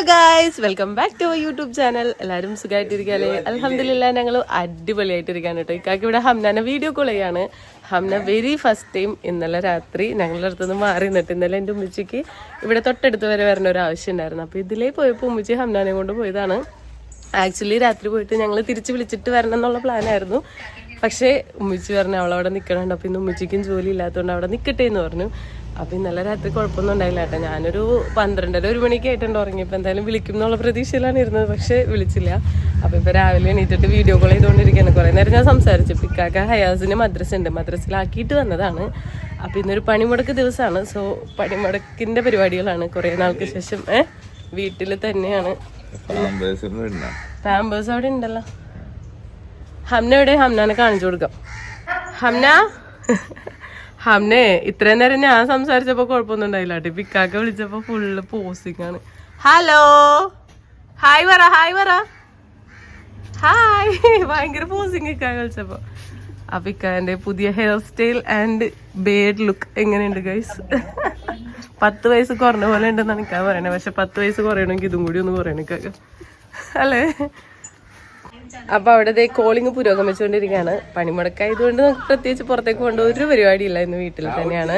Guys, welcome back to YouTube channel. എല്ലാവരും സുഖമായിട്ടിരിക്കാല്ലേ? അൽഹംദുലില്ലാ ഞങ്ങൾ അടിപൊളിയായിട്ടിരിക്കാൻ കേട്ടോ. ഇക്കാക്ക് ഇവിടെ ഹംനാനെ വീഡിയോ കോൾ ചെയ്യാണ്. ഹംന വെരി ഫസ്റ്റ് ടൈം ഇന്നലെ രാത്രി ഞങ്ങളുടെ അടുത്തുനിന്ന് മാറി നിന്നിട്ട് ഇന്നലെ എൻ്റെ ഉമ്മച്ചിക്ക് ഇവിടെ തൊട്ടടുത്ത് വരെ വരണ ഒരു ആവശ്യം ഉണ്ടായിരുന്നു. അപ്പോൾ ഇതിലേ പോയപ്പോൾ ഉമ്മച്ചി ഹംനാനെ കൊണ്ട് പോയതാണ്. ആക്ച്വലി രാത്രി പോയിട്ട് ഞങ്ങൾ തിരിച്ച് വിളിച്ചിട്ട് വരണം എന്നുള്ള പ്ലാനായിരുന്നു. പക്ഷേ ഉമ്മച്ചി പറഞ്ഞു അവളവിടെ നിൽക്കണുണ്ട്. അപ്പോൾ ഇന്ന് ഉമ്മച്ചിക്കും ജോലി ഇല്ലാത്തതുകൊണ്ട് അവിടെ നിൽക്കട്ടെ എന്ന് പറഞ്ഞു. അപ്പോൾ ഇന്നലെ രാത്രി കുഴപ്പമൊന്നും ഉണ്ടായില്ല കേട്ടോ. ഞാനൊരു 12:30 മണിക്ക് ആയിട്ടുണ്ട് ഉറങ്ങിയപ്പോൾ. എന്തായാലും വിളിക്കും എന്നുള്ള പ്രതീക്ഷയിലാണ് ഇരുന്നത്, പക്ഷേ വിളിച്ചില്ല. അപ്പോൾ ഇപ്പോൾ രാവിലെ എണീറ്റിട്ട് വീഡിയോ കോൾ ചെയ്തുകൊണ്ടിരിക്കുകയാണ്. കുറേ നേരം ഞാൻ സംസാരിച്ചു. പിക്കാക്ക ഹയാസിന് മദ്രസ ഉണ്ട്, മദ്രസയിലാക്കിയിട്ട് വന്നതാണ്. അപ്പോൾ ഇന്നൊരു പണിമുടക്ക് ദിവസമാണ്. സോ പണിമുടക്കിൻ്റെ പരിപാടികളാണ് കുറേ നാൾക്ക് ശേഷം. വീട്ടിൽ തന്നെയാണ്. പാമ്പേഴ്സ് അവിടെ ഉണ്ടല്ലോ. ഹംന എവിടെ? ഹംനാനെ കാണിച്ചു കൊടുക്കാം. ഹംനെ ഇത്രയും നേരം ഞാൻ സംസാരിച്ചപ്പോ കുഴപ്പമൊന്നും ഉണ്ടായില്ല കേട്ടോ. പിക്കാക്ക വിളിച്ചപ്പോ ഫുള്ള് പോസിങ് ആണ്. ഹലോ, ഹായ് പറ, ഹായ് പറ, ഹായ്. ഭയങ്കര പോസിങ് ഇക്കാക്ക വിളിച്ചപ്പോ. അപ്പൊ ഇക്കാന്റെ പുതിയ hair style and beard look എങ്ങനെയുണ്ട് ഗൈസ്? 10 വയസ്സ് കുറഞ്ഞ പോലെ ഉണ്ടെന്നാണ് ഇക്കാ പറയണേ. പക്ഷെ 10 വയസ്സ് കുറയണമെങ്കിൽ ഇതും കൂടി ഒന്ന് കുറയണം ഇക്കാക്ക, അല്ലേ? അപ്പൊ അവിടെ കോളിങ് പുരോഗമിച്ചുകൊണ്ടിരിക്കുകയാണ്. പണിമുടക്കായതുകൊണ്ട് നമുക്ക് പ്രത്യേകിച്ച് പുറത്തേക്ക് പോകേണ്ട ഒരു പരിപാടിയില്ല, ഇന്ന് വീട്ടിൽ തന്നെയാണ്.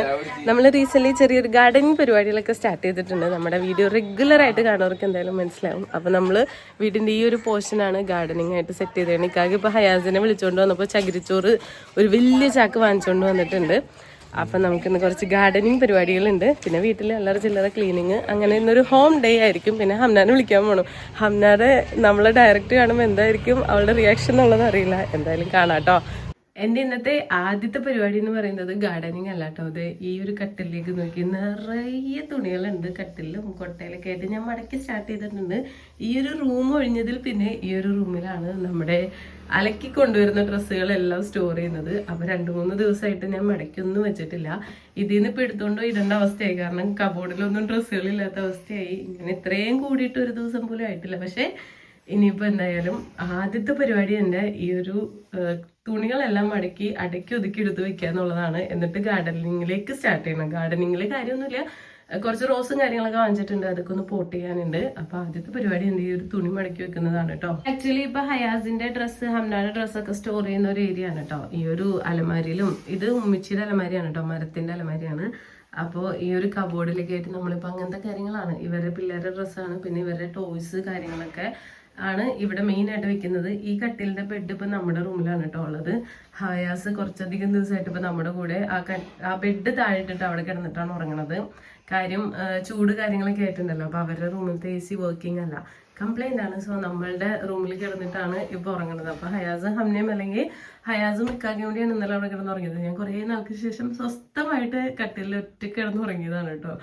നമ്മൾ റീസെന്റ് ചെറിയൊരു ഗാർഡനിങ് പരിപാടികളൊക്കെ സ്റ്റാർട്ട് ചെയ്തിട്ടുണ്ട്. നമ്മുടെ വീഡിയോ റെഗുലർ ആയിട്ട് കാണുന്നവർക്ക് എന്തായാലും മനസ്സിലാവും. അപ്പൊ നമ്മള് വീടിന്റെ ഈ ഒരു പോർഷനാണ് ഗാർഡനിങ് ആയിട്ട് സെറ്റ് ചെയ്തതാണ്. ഇക്കാക്ക് ഇപ്പൊ ഹയാസിനെ വിളിച്ചുകൊണ്ട് വന്നപ്പോൾ ചകിരിച്ചോറ് ഒരു വലിയ ചാക്ക് വാങ്ങിച്ചുകൊണ്ട് വന്നിട്ടുണ്ട്. അപ്പം നമുക്കിന്ന് കുറച്ച് ഗാർഡനിങ് പരിപാടികളുണ്ട്. പിന്നെ വീട്ടിൽ എല്ലാവരും ചില്ലറ ക്ലീനിങ്, അങ്ങനെ ഇന്നൊരു ഹോം ഡേ ആയിരിക്കും. പിന്നെ ഹംനാനെ വിളിക്കാൻ പോകണം. ഹംനാനെ നമ്മളെ ഡയറക്റ്റ് കാണുമ്പോൾ എന്തായിരിക്കും അവളുടെ റിയാക്ഷൻ എന്നുള്ളത് അറിയില്ല. എന്തായാലും കാണാം കേട്ടോ. എൻ്റെ ഇന്നത്തെ ആദ്യത്തെ പരിപാടി എന്ന് പറയുന്നത് ഗാർഡനിങ് അല്ല കേട്ടോ. അത് ഈ ഒരു കട്ടിലേക്ക് നോക്കി നിറയെ തുണികളുണ്ട്. കട്ടിലും കൊട്ടയിലൊക്കെ ആയിട്ട് ഞാൻ മടക്കി സ്റ്റാർട്ട് ചെയ്തിട്ടുണ്ട്. ഈ ഒരു റൂം ഒഴിഞ്ഞതിൽ പിന്നെ ഈ ഒരു റൂമിലാണ് നമ്മുടെ അലക്കി കൊണ്ടുവരുന്ന ഡ്രസ്സുകളെല്ലാം സ്റ്റോർ ചെയ്യുന്നത്. അപ്പോൾ 2-3 ദിവസമായിട്ട് ഞാൻ മടക്കിയൊന്നും വെച്ചിട്ടില്ല. ഇതിൽ നിന്ന് ഇപ്പോൾ എടുത്തുകൊണ്ടോ ഇടേണ്ട അവസ്ഥയായി. കാരണം കബോർഡിലൊന്നും ഡ്രസ്സുകളില്ലാത്ത അവസ്ഥയായി. ഇങ്ങനെ ഇത്രയും കൂടിയിട്ട് ഒരു ദിവസം പോലും ആയിട്ടില്ല. പക്ഷേ ഇനിയിപ്പോൾ എന്തായാലും ആദ്യത്തെ പരിപാടി എൻ്റെ ഈ ഒരു തുണികളെല്ലാം മടക്കി അടക്കി ഒതുക്കി എടുത്ത് വെക്കുക എന്നുള്ളതാണ്. എന്നിട്ട് ഗാർഡനിങ്ങിലേക്ക് സ്റ്റാർട്ട് ചെയ്യണം. ഗാർഡനിങ്ങിൽ കാര്യമൊന്നുമില്ല, കുറച്ച് റോസും കാര്യങ്ങളൊക്കെ വാങ്ങിച്ചിട്ടുണ്ട്, അതൊക്കെ ഒന്ന് പോട്ട് ചെയ്യാനുണ്ട്. അപ്പൊ ആദ്യത്തെ പരിപാടി എൻ്റെ ഈ ഒരു തുണി മടക്കി വെക്കുന്നതാണ് കേട്ടോ. ആക്ച്വലി ഇപ്പൊ ഹയാസിന്റെ ഡ്രസ്സ്, ഹംനാന്റെ ഡ്രസ്സൊക്കെ സ്റ്റോർ ചെയ്യുന്ന ഒരു ഏരിയ ആണ് കേട്ടോ. ഈ ഒരു അലമാരിയിലും, ഇത് ഉമ്മിച്ചിയുടെ അലമാരിയാണ് കേട്ടോ, മരത്തിന്റെ അലമാരിയാണ്. അപ്പോൾ ഈ ഒരു കബോർഡിലൊക്കെ ആയിട്ട് നമ്മളിപ്പോൾ അങ്ങനത്തെ കാര്യങ്ങളാണ്. ഇവരുടെ പിള്ളേരുടെ ഡ്രസ്സാണ്, പിന്നെ ഇവരുടെ ടോയ്സ് കാര്യങ്ങളൊക്കെ ആണ് ഇവിടെ മെയിൻ ആയിട്ട് വെക്കുന്നത്. ഈ കട്ടിലിന്റെ ബെഡ് ഇപ്പൊ നമ്മുടെ റൂമിലാണ് കേട്ടോ ഉള്ളത്. ഹയാസ് കുറച്ചധികം ദിവസമായിട്ട് ഇപ്പൊ നമ്മുടെ കൂടെ ആ ബെഡ് താഴെട്ടിട്ട് അവിടെ കിടന്നിട്ടാണ് ഉറങ്ങണത്. കാര്യം ചൂട് കാര്യങ്ങളൊക്കെ ആയിട്ടുണ്ടല്ലോ. അപ്പൊ അവരുടെ റൂമിലത്തെ AC വർക്കിംഗ് അല്ല, കംപ്ലൈന്റ് ആണ്. സോ നമ്മളുടെ റൂമിൽ കിടന്നിട്ടാണ് ഇപ്പൊ ഉറങ്ങുന്നത്. അപ്പൊ ഹയാസ് ഹംനയും അല്ലെങ്കിൽ ഹയാസും ഇക്കാക്കും കൂടിയാണ് ഇന്നലെ അവിടെ കിടന്ന് ഉറങ്ങിയത്. ഞാൻ കുറേ നാൾക്ക് ശേഷം സ്വസ്ഥമായിട്ട് കട്ടിലിൽ ഒറ്റയ്ക്ക് കിടന്ന് ഉറങ്ങിയതാണ് കേട്ടോ.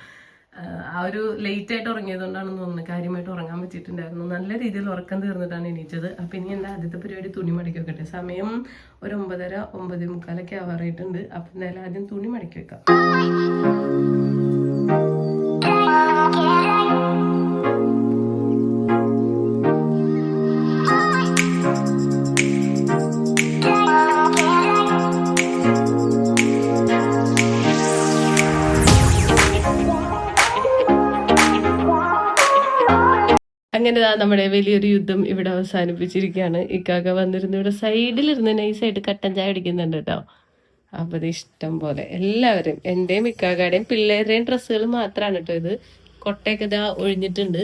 ആ ഒരു ലേറ്റ് ആയിട്ട് ഉറങ്ങിയതുകൊണ്ടാണെന്ന് തോന്നുന്നു, കാര്യമായിട്ട് ഉറങ്ങാൻ പറ്റിയിട്ടുണ്ടായിരുന്നു. നല്ല രീതിയിൽ ഉറക്കം തീർന്നിട്ടാണ് എണീറ്റത്. അപ്പൊ ഇനി എൻ്റെ ആദ്യത്തെ പരിപാടി തുണി മടക്കി വെക്കട്ടെ. സമയം ഒരു 9:30, 9:45 ആവാറായിട്ടുണ്ട്. അപ്പൊ എന്തായാലും ആദ്യം തുണി മടക്കി വെക്കാം. അങ്ങനെ നമ്മുടെ വലിയൊരു യുദ്ധം ഇവിടെ അവസാനിപ്പിച്ചിരിക്കുകയാണ്. ഇക്കാക്ക വന്നിരുന്ന് ഇവിടെ സൈഡിലിരുന്ന് നൈസായിട്ട് കട്ടൻ ചായ അടിക്കുന്നുണ്ട് കേട്ടോ. അപ്പോൾ ഇത് ഇഷ്ടം പോലെ എല്ലാവരും, എൻ്റെയും ഇക്കാക്കയുടെയും പിള്ളേരുടെയും ഡ്രസ്സുകൾ മാത്രമാണ് കേട്ടോ ഇത്. കൊട്ടയൊക്കെ ഇതാ ഒഴിഞ്ഞിട്ടുണ്ട്.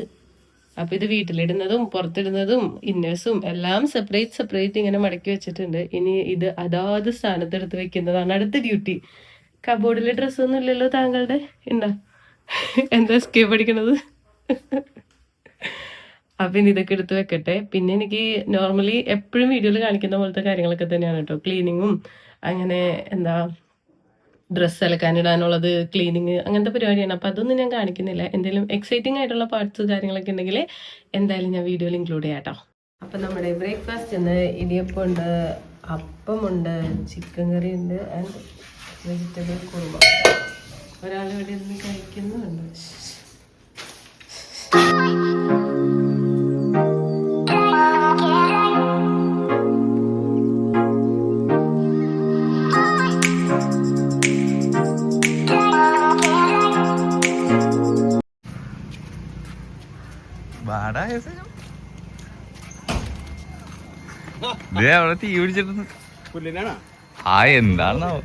അപ്പോൾ ഇത് വീട്ടിലിടുന്നതും പുറത്തിടുന്നതും ഇന്നേഴ്സും എല്ലാം സെപ്പറേറ്റ് ഇങ്ങനെ മടക്കി വെച്ചിട്ടുണ്ട്. ഇനി ഇത് അതാത് സ്ഥാനത്തെടുത്ത് വെക്കുന്നതാണ് അടുത്ത ഡ്യൂട്ടി. കബോർഡിലെ ഡ്രസ്സൊന്നും ഇല്ലല്ലോ താങ്കളുടെ? ഉണ്ടോ? എന്താ എസ്കേപ്പ് അടിക്കണത്? അപ്പം ഇനി ഇതൊക്കെ എടുത്ത് വെക്കട്ടെ. പിന്നെ എനിക്ക് നോർമലി എപ്പോഴും വീഡിയോയിൽ കാണിക്കുന്ന പോലത്തെ കാര്യങ്ങളൊക്കെ തന്നെയാണ് കേട്ടോ. ക്ലീനിങ്ങും അങ്ങനെ ഡ്രസ്സ് അലക്കാനിടാനുള്ളത്, ക്ലീനിങ്, അങ്ങനത്തെ പരിപാടിയാണ്. അപ്പം അതൊന്നും ഞാൻ കാണിക്കുന്നില്ല. എന്തെങ്കിലും എക്സൈറ്റിംഗ് ആയിട്ടുള്ള പാർട്സ് കാര്യങ്ങളൊക്കെ ഉണ്ടെങ്കിൽ എന്തായാലും ഞാൻ വീഡിയോയിൽ ഇൻക്ലൂഡ് ചെയ്യാം കേട്ടോ. അപ്പം നമ്മുടെ ബ്രേക്ക്ഫാസ്റ്റ് ഇന്ന് ഇടിയപ്പം ഉണ്ട്, അപ്പമുണ്ട്, ചിക്കൻ കറി ഉണ്ട് ആൻഡ് വെജിറ്റബിൾ കുറുമ. ഒരാൾ ഇവിടെ ഇരുന്ന് കഴിക്കുന്നുണ്ട്. അവിടെ തീ പിടിച്ചിട്ട് ആ എന്താണെന്നാവോ.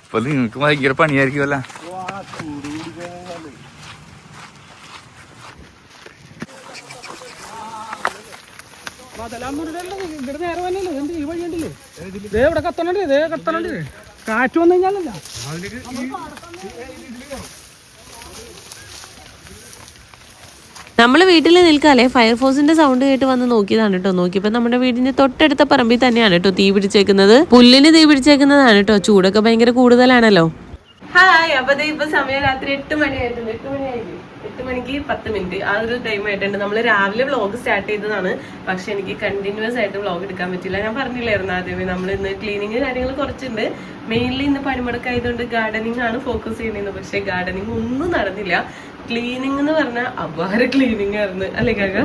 ഇപ്പൊ നിങ്ങക്ക് ഭയങ്കര പണിയായിരിക്കുമല്ല. കാറ്റ് വന്നു കഴിഞ്ഞാലല്ല നമ്മൾ വീട്ടിൽ നിൽക്കാല്ലേ ഫയർഫോഴ്സിന്റെ സൗണ്ട് കേട്ട് വന്ന് നോക്കിയതാണ് കേട്ടോ. നോക്കിയപ്പോ നമ്മുടെ വീടിന്റെ തൊട്ടടുത്ത പറമ്പിൽ തന്നെയാണ് കേട്ടോ തീ പിടിച്ചേക്കുന്നത്. പുല്ലിന് തീ പിടിച്ചേക്കുന്നതാണ് കേട്ടോ. ചൂടൊക്കെ ഭയങ്കര കൂടുതലാണല്ലോ. ഹായ്. അപ്പൊ ഇപ്പൊ സമയം രാത്രി 8 മണിയായിട്ടുണ്ട്. 8 മണിക്ക് 10 മിനിറ്റ് ആ ഒരു ടൈം ആയിട്ടുണ്ട്. നമ്മൾ രാവിലെ വ്ളോഗ് സ്റ്റാർട്ട് ചെയ്തതാണ്. പക്ഷെ എനിക്ക് കണ്ടിന്യൂസ് ആയിട്ട് വ്ളോഗ് എടുക്കാൻ പറ്റില്ല. ഞാൻ പറഞ്ഞില്ലായിരുന്നു ആദ്യമേ നമ്മൾ ഇന്ന് ക്ലീനിങ് കാര്യങ്ങൾ കുറച്ചുണ്ട്. മെയിൻലി ഇന്ന് പണിമുടക്കായതുകൊണ്ട് ഗാർഡനിങ് ആണ് ഫോക്കസ് ചെയ്യുന്നത്. പക്ഷെ ഗാർഡനിങ് ഒന്നും നടന്നില്ല. ക്ലീനിങ് എന്ന് പറഞ്ഞാൽ അപാര ക്ലീനിങ് ആയിരുന്നു അല്ലേ കാക്ക?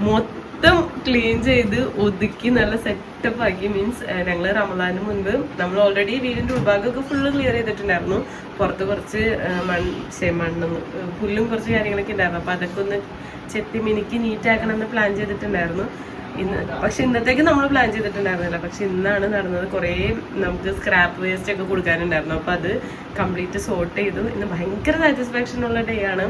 മൊത്തം ക്ലീൻ ചെയ്ത് ഒതുക്കി നല്ല സെറ്റപ്പ് ആക്കി. മീൻസ് ഞങ്ങള് റമദാന് മുൻപ് നമ്മൾ ഓൾറെഡി വീടിന്റെ ഉൾഭാഗമൊക്കെ ഫുള്ള് ക്ലിയർ ചെയ്തിട്ടുണ്ടായിരുന്നു. പുറത്ത് കുറച്ച് മണ്ണൊന്നും പുല്ലും കുറച്ച് കാര്യങ്ങളൊക്കെ ഉണ്ടായിരുന്നു. അപ്പൊ അതൊക്കെ ഒന്ന് ചെത്തി മിനുക്കി നീറ്റാക്കണമെന്ന് പ്ലാൻ ചെയ്തിട്ടുണ്ടായിരുന്നു. പക്ഷെ ഇന്നത്തേക്ക് നമ്മൾ പ്ലാൻ ചെയ്തിട്ടുണ്ടായിരുന്നില്ല. പക്ഷെ ഇന്നാണ് നടന്നത്. കുറേ നമുക്ക് സ്ക്രാപ്പ് വേസ്റ്റ് ഒക്കെ കൊടുക്കാനുണ്ടായിരുന്നു. അപ്പൊ അത് കംപ്ലീറ്റ് സോർട്ട് ചെയ്തു. ഇന്ന് ഭയങ്കര സാറ്റിസ്ഫാക്ഷൻ ഉള്ള ഡേ ആണ്.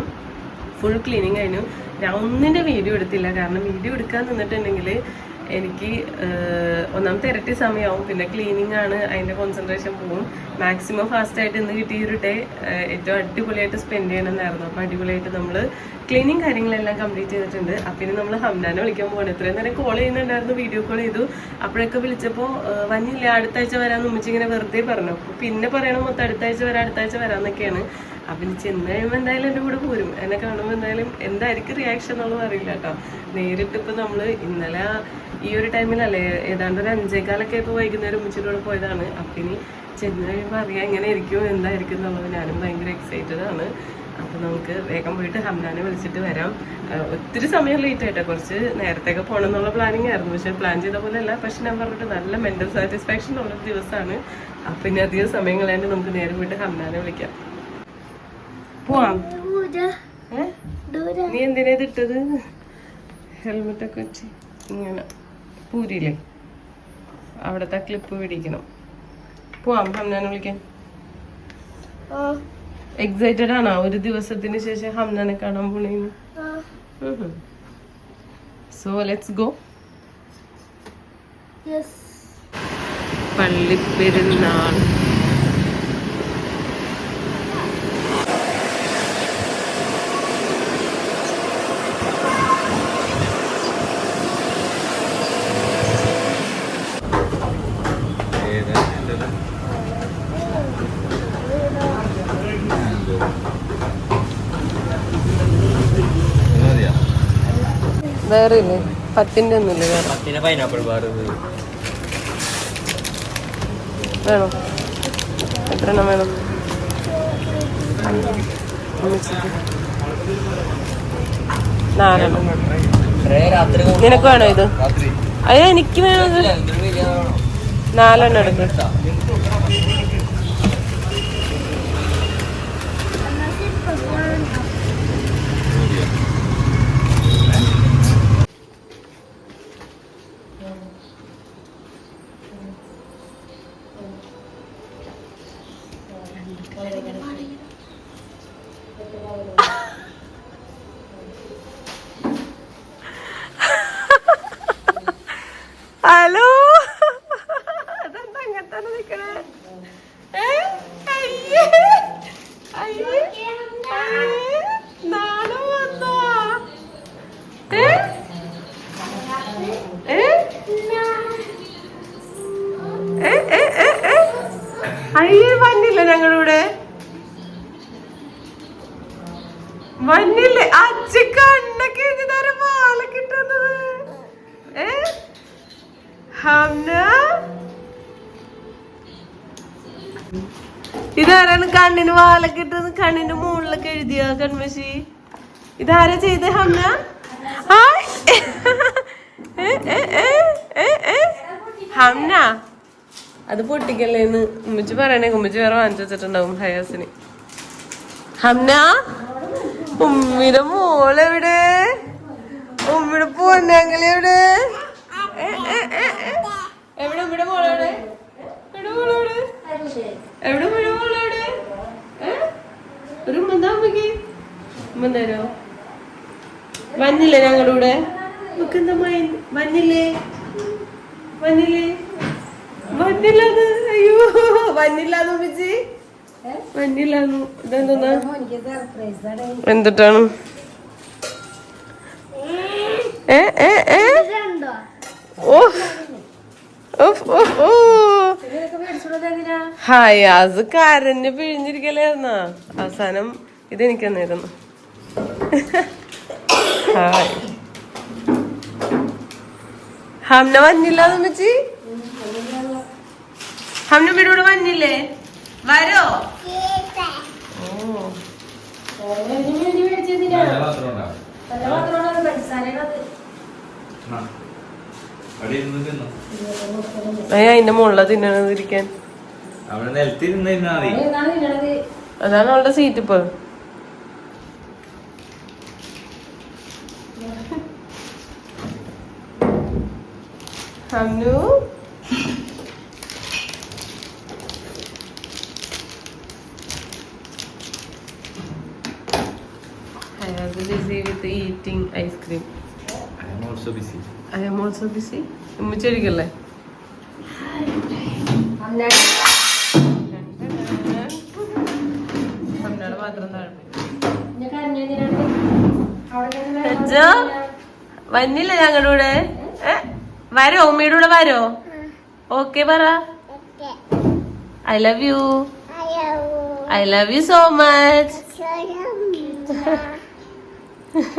ഫുൾ ക്ലീനിങ് കഴിഞ്ഞു. ഞാൻ ഒന്നിന്റെ വീഡിയോ എടുത്തില്ല. കാരണം വീഡിയോ എടുക്കാൻ നിന്നിട്ടുണ്ടെങ്കിൽ എനിക്ക് ഒന്നാമത്തെ ഇരട്ടി സമയമാവും. പിന്നെ ക്ലീനിങ് ആണ്, അതിന്റെ കോൺസെൻട്രേഷൻ പോകും. മാക്സിമം ഫാസ്റ്റ് ആയിട്ട് ഇന്ന് കിട്ടിയ ഒരു ഡേ ഏറ്റവും അടിപൊളിയായിട്ട് സ്പെൻഡ് ചെയ്യണമെന്നായിരുന്നു. അപ്പൊ അടിപൊളിയായിട്ട് നമ്മൾ ക്ലീനിങ് കാര്യങ്ങളെല്ലാം കംപ്ലീറ്റ് ചെയ്തിട്ടുണ്ട്. അപ്പൊ ഇനി നമ്മൾ ഹംനാനെ വിളിക്കാൻ പോകണം. ഇത്രയും നേരം കോൾ ചെയ്യുന്നുണ്ടായിരുന്നു, വീഡിയോ കോൾ ചെയ്തു. അപ്പോഴൊക്കെ വിളിച്ചപ്പോൾ വന്നില്ല, അടുത്ത ആഴ്ച വരാമെന്ന് ഉമ്മച്ചി ഇങ്ങനെ വെറുതെ പറഞ്ഞു. അപ്പൊ പിന്നെ പറയണം മൊത്തം അടുത്ത ആഴ്ച വരാന്നൊക്കെയാണ്. അപ്പൊ ഇനി ചെന്ന് കഴിയുമ്പോൾ എന്തായാലും എൻ്റെ കൂടെ പോരും. എന്നെ കാണുമ്പോൾ എന്തായാലും എന്തായിരിക്കും റിയാക്ഷൻ എന്നുള്ളത് അറിയില്ല കേട്ടോ. നേരിട്ട് ഇപ്പൊ നമ്മള് ഇന്നലെ ഈ ഒരു ടൈമിലല്ലേ ഏതാണ്ട് ഒരു 5:15 ഇപ്പൊ വൈകുന്നേരം ഉമ്മച്ചിലൂടെ പോയതാണ്. അപ്പൊ ഇനി ചെന്ന് കഴിയുമ്പോൾ അറിയാം എങ്ങനെ ഇരിക്കും എന്തായിരിക്കും എന്നുള്ളത്. ഞാനും ഭയങ്കര എക്സൈറ്റഡ് ആണ്. അപ്പൊ നമുക്ക് വേഗം പോയിട്ട് ഹംനാനെ വിളിച്ചിട്ട് വരാം. ഒത്തിരി സമയം ലേറ്റ് ആയിട്ടോ. കുറച്ച് നേരത്തേക്ക് പോകണം എന്നുള്ള പ്ലാനിങ് ആയിരുന്നു. പക്ഷെ പ്ലാൻ ചെയ്ത പോലെ അല്ല. പക്ഷെ ഞാൻ പറഞ്ഞിട്ട് നല്ല മെന്റൽ സാറ്റിസ്ഫാക്ഷൻ ഉള്ള ദിവസമാണ്. അപ്പൊ ഇനി അധികം സമയം കളയാണ്ട് നമുക്ക് നേരെ പോയിട്ട് ഹംനാനെ വിളിക്കാം. പോവാം. നീ എന്തിനാ ഇതിട്ടത്? ഹെൽമെറ്റ് ഒക്കെ വെച്ച് ഇങ്ങനെ പൂരിയില്ലേ അവിടത്തെ ക്ലിപ്പ് പിടിക്കണം. പോവാം ഹംനാനെ വിളിക്കാൻ. എക്സൈറ്റഡ് ആണോ ഒരു ദിവസത്തിന് ശേഷം ഹംനാനെ കാണാൻ പോണേന്ന്? So let's go. പള്ളിപ്പെരുന്നാൾ വേറെ ഇല്ലേ? 10-ന്റെ ഒന്നുമില്ല. വേണോ? എത്ര എണ്ണം വേണം? നാലെണ്ണം. നിനക്ക് വേണോ ഇത്? അയ്യോ എനിക്ക് വേണോ ഇത്? 4 എണ്ണം എടുക്ക. ഹലോ, അതെന്താ അങ്ങനത്തെ നിക്കണേ? നാളെ വന്നോ? അയ്യേ വന്നില്ല ഞങ്ങളുടെ വന്നില്ലേ? അച്ഛ കണ്ണൊക്കെ എഴുതി തരം മാല കിട്ടുന്നത്. ഇതാരാണ് കണ്ണിന് വാലൊക്കെ ഇട്ടത്? കണ്ണിന്റെ മുകളിലൊക്കെ എഴുതിയ കൺമശി ഇതാരാ ചെയ്തേ ഹംന? ഹംന അത് പൊട്ടിക്കല്ലേന്ന് ഉമ്മച്ചി പറയണേ. ഉമ്മച്ചി വേറെ വാങ്ങിച്ചു വെച്ചിട്ടുണ്ടാവും ഹയാസിന്. ഹംന ഉമ്മിയുടെ മോളെവിടെ? ഉമ്മിയുടെ പൊന്നങ്ങളെവിടെ? എവിടെ ഉമ്മിയുടെ മോളെവിടെ? എവിടെ ഉമ്മിയുടെ മോളെവിടെ? ഒരു ഉമ്മ അമ്മക്ക് ഉമ്മ തരോ? വന്നില്ലേ ഞങ്ങളുടെ കൂടെ? എന്താ വന്നില്ലേ? വന്നില്ലേ? വന്നില്ലാന്ന്. അയ്യോ വന്നില്ലാന്ന് ഉമ്മച്ചി, വന്നില്ലാന്ന്. ഇതെന്താ എന്തിട്ടാണ്? ഹയാസ് കരഞ്ഞ് പിഴിഞ്ഞിരിക്കലായിരുന്നാ. അവസാനം ഇതെനിക്ക് തന്നായിരുന്നു. ഹായ് ഹംന വന്നില്ലാന്ന് ഉമ്മച്ചി. ഹംന വീടൂടെ വന്നില്ലേ? വരോ? അതിന്റെ മുകളില തിന്നണതിരിക്കാൻ. അതാണ് അവളുടെ സീറ്റ് ഇപ്പൊ. ഹംനു busy with eating ice cream. I am also busy. I am also busy. ഉമ്മച്ചേരിക്കല്ലേ? വന്നില്ല ഞങ്ങളുടെ കൂടെ? വരോ? ഉമ്മയുടെ കൂടെ വരോ? ഓക്കെ പറ. I love you. I love you so much.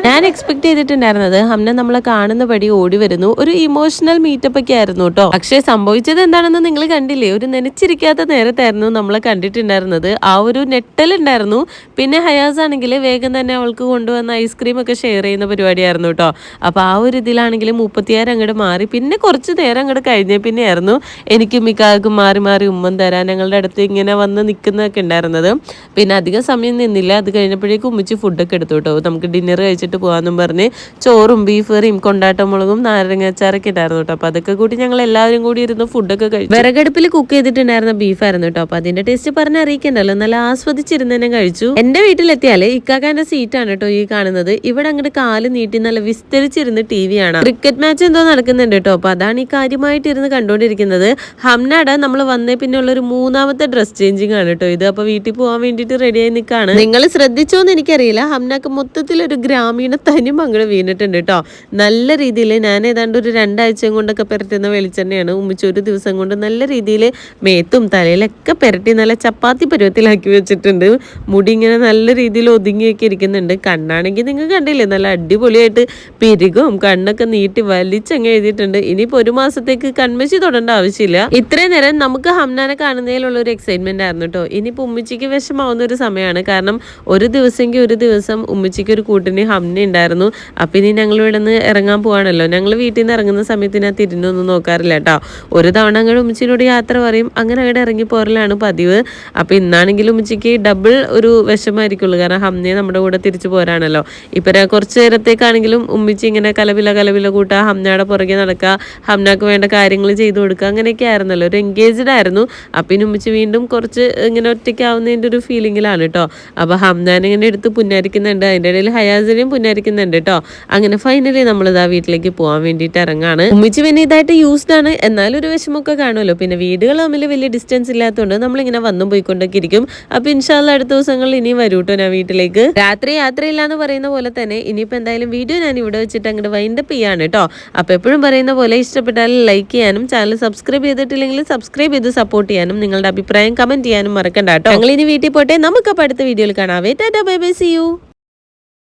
ഞാൻ എക്സ്പെക്ട് ചെയ്തിട്ടുണ്ടായിരുന്നത് ഹംന നമ്മളെ കാണുന്ന പടി ഓടി വരുന്നു, ഒരു ഇമോഷണൽ മീറ്റപ്പ് ഒക്കെ ആയിരുന്നു കേട്ടോ. പക്ഷെ സംഭവിച്ചത് എന്താണെന്ന് നിങ്ങൾ കണ്ടില്ലേ? ഒരു നനച്ചിരിക്കാത്ത നേരത്തായിരുന്നു നമ്മളെ കണ്ടിട്ടുണ്ടായിരുന്നത്. ആ ഒരു നെട്ടലുണ്ടായിരുന്നു. പിന്നെ ഹയാസ് ആണെങ്കിൽ വേഗം തന്നെ അവൾക്ക് കൊണ്ടുവന്ന ഐസ്ക്രീം ഒക്കെ ഷെയർ ചെയ്യുന്ന പരിപാടിയായിരുന്നു കേട്ടോ. അപ്പൊ ആ ഒരു ഇതിലാണെങ്കിൽ 36 അങ്ങോട്ട് മാറി. പിന്നെ കുറച്ച് നേരം അങ്ങോട്ട് കഴിഞ്ഞ പിന്നെ ആയിരുന്നു എനിക്ക് മിക്കാക്കും മാറി മാറി ഉമ്മൻ തരാൻ ഞങ്ങളുടെ അടുത്ത് ഇങ്ങനെ വന്ന് നിൽക്കുന്നതൊക്കെ ഉണ്ടായിരുന്നത്. പിന്നെ അധികം സമയം നിന്നില്ല. അത് കഴിഞ്ഞപ്പോഴേക്കും ഉമ്മിച്ച് ഫുഡൊക്കെ എടുത്തു കേട്ടോ. നമുക്ക് ഡിന്നർ കഴിച്ചിട്ട് പോകാമെന്നും പറഞ്ഞ് ചോറും ബീഫ് കറിയും കൊണ്ടാട്ടമുളകും നാരങ്ങാച്ചാറൊക്കെ ഉണ്ടായിരുന്നു കേട്ടോ. അപ്പൊ അതൊക്കെ കൂടി ഞങ്ങൾ എല്ലാവരും കൂടി ഇരുന്ന് ഫുഡൊക്കെ കഴിച്ചു. വിറകടുപ്പിൽ കുക്ക് ചെയ്തിട്ടുണ്ടായിരുന്ന ബീഫായിരുന്നു കേട്ടോ. അപ്പൊ അതിന്റെ ടേസ്റ്റ് പറഞ്ഞറിയിക്കണ്ടല്ലോ, നല്ല ആസ്വദിച്ചിരുന്നതിനെ കഴിച്ചു. എന്റെ വീട്ടിലെത്തിയാല് ഇക്കാക്കാന്റെ സീറ്റാണ് കേട്ടോ ഈ കാണുന്നത്. ഇവിടെ അങ്ങോട്ട് കാല് നീട്ടി നല്ല വിസ്തരിച്ചിരുന്ന് TV ആണ്. ക്രിക്കറ്റ് മാച്ച് എന്തോ നടക്കുന്നുണ്ട് കേട്ടോ. അപ്പൊ അതാണ് ഈ കാര്യമായിട്ട് ഇരുന്ന് കണ്ടോണ്ടിരിക്കുന്നത്. ഹംനാട നമ്മൾ വന്നേ പിന്നെ ഉള്ള ഒരു 3ാമത്തെ ഡ്രസ് ചേഞ്ചിങ് ആണ് കേട്ടോ ഇത്. അപ്പൊ വീട്ടിൽ പോകാൻ വേണ്ടിട്ട് റെഡിയായി നിൽക്കാണ്. നിങ്ങൾ ശ്രദ്ധിച്ചോന്ന് എനിക്കറിയില്ല, ഹംനാക്ക് മൊത്തത്തിൽ ഒരു ഗ്രാമീണ തനിമ അങ്ങോട്ട് വീണിട്ടുണ്ട് കേട്ടോ. നല്ല രീതിയിൽ ഞാൻ ഏതാണ്ട് ഒരു 2 ആഴ്ചയും കൊണ്ടൊക്കെ പെരട്ടുന്ന വെളിച്ചെണ്ണയാണ് ഉമ്മിച്ച് ഒരു ദിവസം കൊണ്ട് നല്ല രീതിയിൽ മേത്തും തലയിലൊക്കെ പെരട്ടി നല്ല ചപ്പാത്തി പരുവത്തിലാക്കി വെച്ചിട്ടുണ്ട്. മുടി ഇങ്ങനെ നല്ല രീതിയിൽ ഒതുങ്ങിയൊക്കെ ഇരിക്കുന്നുണ്ട്. കണ്ണാണെങ്കിൽ നിങ്ങൾ കണ്ടില്ലേ, നല്ല അടിപൊളിയായിട്ട് പിരികും കണ്ണൊക്കെ നീട്ടി വലിച്ചങ്ങ് എഴുതിയിട്ടുണ്ട്. ഇനിയിപ്പോൾ 1 മാസത്തേക്ക് കൺമശി തൊടേണ്ട ആവശ്യമില്ല. ഇത്രയും നേരം നമുക്ക് ഹംനാനെ കാണുന്നതിലുള്ള ഒരു എക്സൈറ്റ്മെന്റ് ആയിരുന്നു കേട്ടോ. ഇനിയിപ്പോൾ ഉമ്മിച്ചിക്ക് വിഷമാവുന്ന ഒരു സമയമാണ്. കാരണം ഒരു ദിവസമെങ്കിൽ ഒരു ദിവസം ഉമ്മിച്ചിക്ക് ഒരു കൂട്ടിന് ഹംന ഉണ്ടായിരുന്നു. അപ്പം ഇനി ഞങ്ങൾ ഇവിടെ നിന്ന് ഇറങ്ങാൻ പോവാണല്ലോ. ഞങ്ങൾ വീട്ടിൽ നിന്ന് ഇറങ്ങുന്ന സമയത്ത് ഞാൻ തിരിഞ്ഞൊന്നും നോക്കാറില്ല കേട്ടോ. ഒരു തവണ അങ്ങോട്ട് ഉമ്മച്ചിനോട് യാത്ര പറയും, അങ്ങനെ അങ്ങോട്ട് ഇറങ്ങി പോരലാണ് പതിവ്. അപ്പം ഇന്നാണെങ്കിലും ഉമ്മച്ചിക്ക് ഡബിൾ ഒരു വിഷമായിരിക്കുള്ളൂ. കാരണം ഹംനയെ നമ്മുടെ കൂടെ തിരിച്ചു പോരാണല്ലോ. ഇപ്പം കുറച്ച് നേരത്തേക്കാണെങ്കിലും ഉമ്മിച്ചി ഇങ്ങനെ കലപില കൂട്ടുക, ഹംനയുടെ പുറകെ നടക്കുക, ഹംനക്ക് വേണ്ട കാര്യങ്ങൾ ചെയ്തു കൊടുക്കുക, അങ്ങനെയൊക്കെ ആയിരുന്നല്ലോ. ഒരു എൻഗേജ്ഡ് ആയിരുന്നു. അപ്പം ഇനി ഉമ്മിച്ചി വീണ്ടും കുറച്ച് ഇങ്ങനെ ഒറ്റയ്ക്കാവുന്നതിൻ്റെ ഒരു ഫീലിങ്ങിലാണ് കേട്ടോ. അപ്പോൾ ഹംനാനെ ഇങ്ങനെ എടുത്ത് പുന്നാരിക്കുന്നുണ്ട്. അതിൻ്റെ ഇടയിൽ ഹയാസിനെയും പുന്നാരിക്കുന്നുണ്ട് കേട്ടോ. അങ്ങനെ ഫൈനലി നമ്മളിതാ വീട്ടിലേക്ക് പോകാൻ വേണ്ടിയിട്ട് ഇറങ്ങാണ്. ഉമ്മിച്ച് പിന്നെ ഇതായിട്ട് യൂസ്ഡ് ആണ്, എന്നാലും ഒരു വിഷമമൊക്കെ കാണുമല്ലോ. പിന്നെ വീടുകൾ തമ്മിൽ വലിയ ഡിസ്റ്റൻസ് ഇല്ലാത്തതുകൊണ്ട് നമ്മളിങ്ങനെ വന്നും പോയിക്കൊണ്ടൊക്കെ ഇരിക്കും. അപ്പൊ ഇൻഷാല്ലാ അടുത്ത ദിവസങ്ങളിൽ ഇനി വരൂ കേട്ടോ ഞാൻ വീട്ടിലേക്ക്. രാത്രി യാത്രയില്ല എന്ന് പറയുന്ന പോലെ തന്നെ ഇനിയിപ്പോൾ എന്തായാലും വീഡിയോ ഞാൻ ഇവിടെ വെച്ചിട്ട് അങ്ങോട്ട് വൈൻഡപ്പ് ചെയ്യാണ് കേട്ടോ. അപ്പൊ എപ്പോഴും പറയുന്ന പോലെ ഇഷ്ടപ്പെട്ടാൽ ലൈക്ക് ചെയ്യാനും ചാനൽ സബ്സ്ക്രൈബ് ചെയ്തിട്ടില്ലെങ്കിൽ സബ്സ്ക്രൈബ് ചെയ്ത് സപ്പോർട്ട് ചെയ്യാനും നിങ്ങളുടെ അഭിപ്രായം കമന്റ് ചെയ്യാനും മറക്കണ്ട കേട്ടോ. ഞങ്ങൾ ഇനി വീട്ടിൽ പോട്ടെ. നമുക്കപ്പോൾ അടുത്ത വീഡിയോയിൽ കാണാവേ. Tata bye bye, see U.